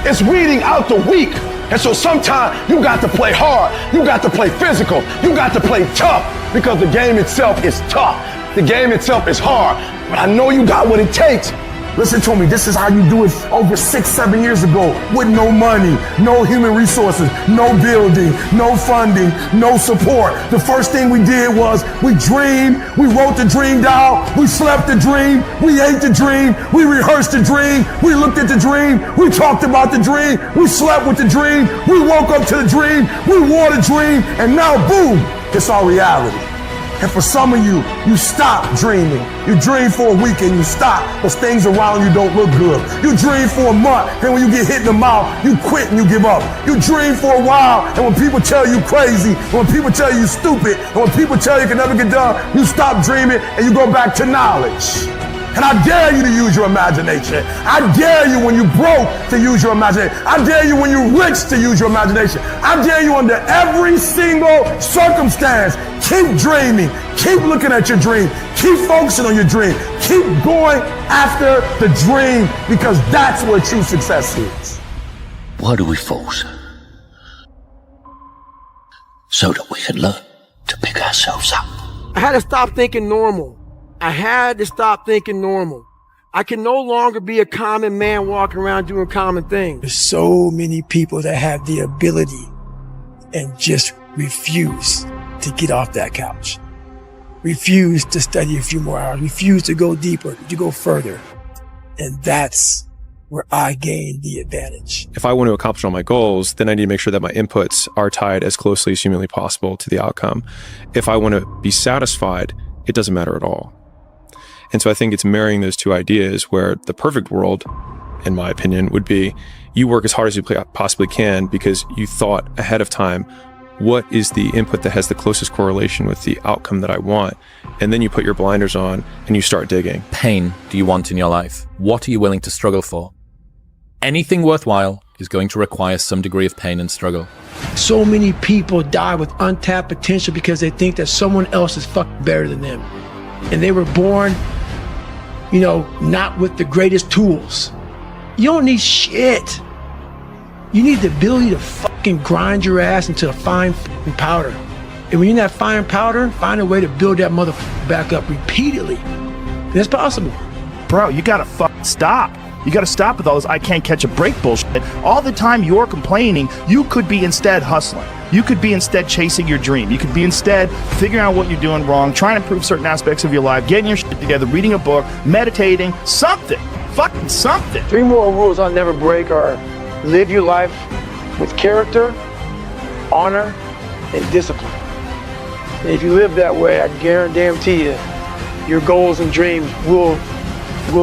It's weeding out the weak. And so sometimes you got to play hard. You got to play physical. You got to play tough, because the game itself is tough. The game itself is hard, but I know you got what it takes. Listen to me, this is how you do it over 6-7 years ago with no money, no human resources, no building, no funding, no support. The first thing we did was we dreamed, we wrote the dream down, we slept the dream, we ate the dream, we rehearsed the dream, we looked at the dream, we talked about the dream, we slept with the dream, we woke up to the dream, we wore the dream, and now boom, it's our reality. And for some of you, you stop dreaming. You dream for a week and you stop because things around you don't look good. You dream for a month, and when you get hit in the mouth, you quit and you give up. You dream for a while, and when people tell you crazy, and when people tell you stupid, and when people tell you can never get done, you stop dreaming and you go back to knowledge. And I dare you to use your imagination. I dare you when you're broke to use your imagination. I dare you when you're rich to use your imagination. I dare you under every single circumstance. Keep dreaming. Keep looking at your dream. Keep focusing on your dream. Keep going after the dream because that's where true success is. Why do we fall, sir? So that we can learn to pick ourselves up. I had to stop thinking normal. I had to stop thinking normal. I can no longer be a common man walking around doing common things. There's so many people that have the ability and just refuse to get off that couch. Refuse to study a few more hours. Refuse to go deeper, to go further. And that's where I gain the advantage. If I want to accomplish all my goals, then I need to make sure that my inputs are tied as closely as humanly possible to the outcome. If I want to be satisfied, it doesn't matter at all. And so I think it's marrying those two ideas where the perfect world, in my opinion, would be you work as hard as you possibly can because you thought ahead of time, what is the input that has the closest correlation with the outcome that I want? And then you put your blinders on and you start digging. Pain do you want in your life? What are you willing to struggle for? Anything worthwhile is going to require some degree of pain and struggle. So many people die with untapped potential because they think that someone else is fucking better than them. And they were born, not with the greatest tools. You don't need shit. You need the ability to fucking grind your ass into a fine fucking powder. And when you're in that fine powder, find a way to build that motherfucker back up repeatedly. That's possible. Bro, you gotta fucking stop. You gotta stop with all this I can't catch a break bullshit. All the time you're complaining, you could be instead hustling. You could be instead chasing your dream. You could be instead figuring out what you're doing wrong, trying to improve certain aspects of your life, getting your shit together, reading a book, meditating, something. Fucking something. 3 moral rules I'll never break are live your life with character, honor, and discipline. And if you live that way, I guarantee you, your goals and dreams will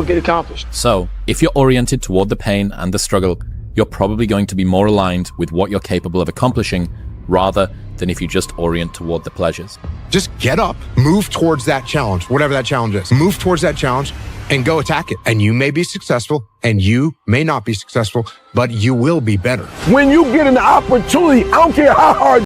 get accomplished. So, if you're oriented toward the pain and the struggle, you're probably going to be more aligned with what you're capable of accomplishing rather than if you just orient toward the pleasures. Just get up, move towards that challenge, whatever that challenge is. Move towards that challenge and go attack it. And you may be successful and you may not be successful, but you will be better. When you get an opportunity, I don't care how hard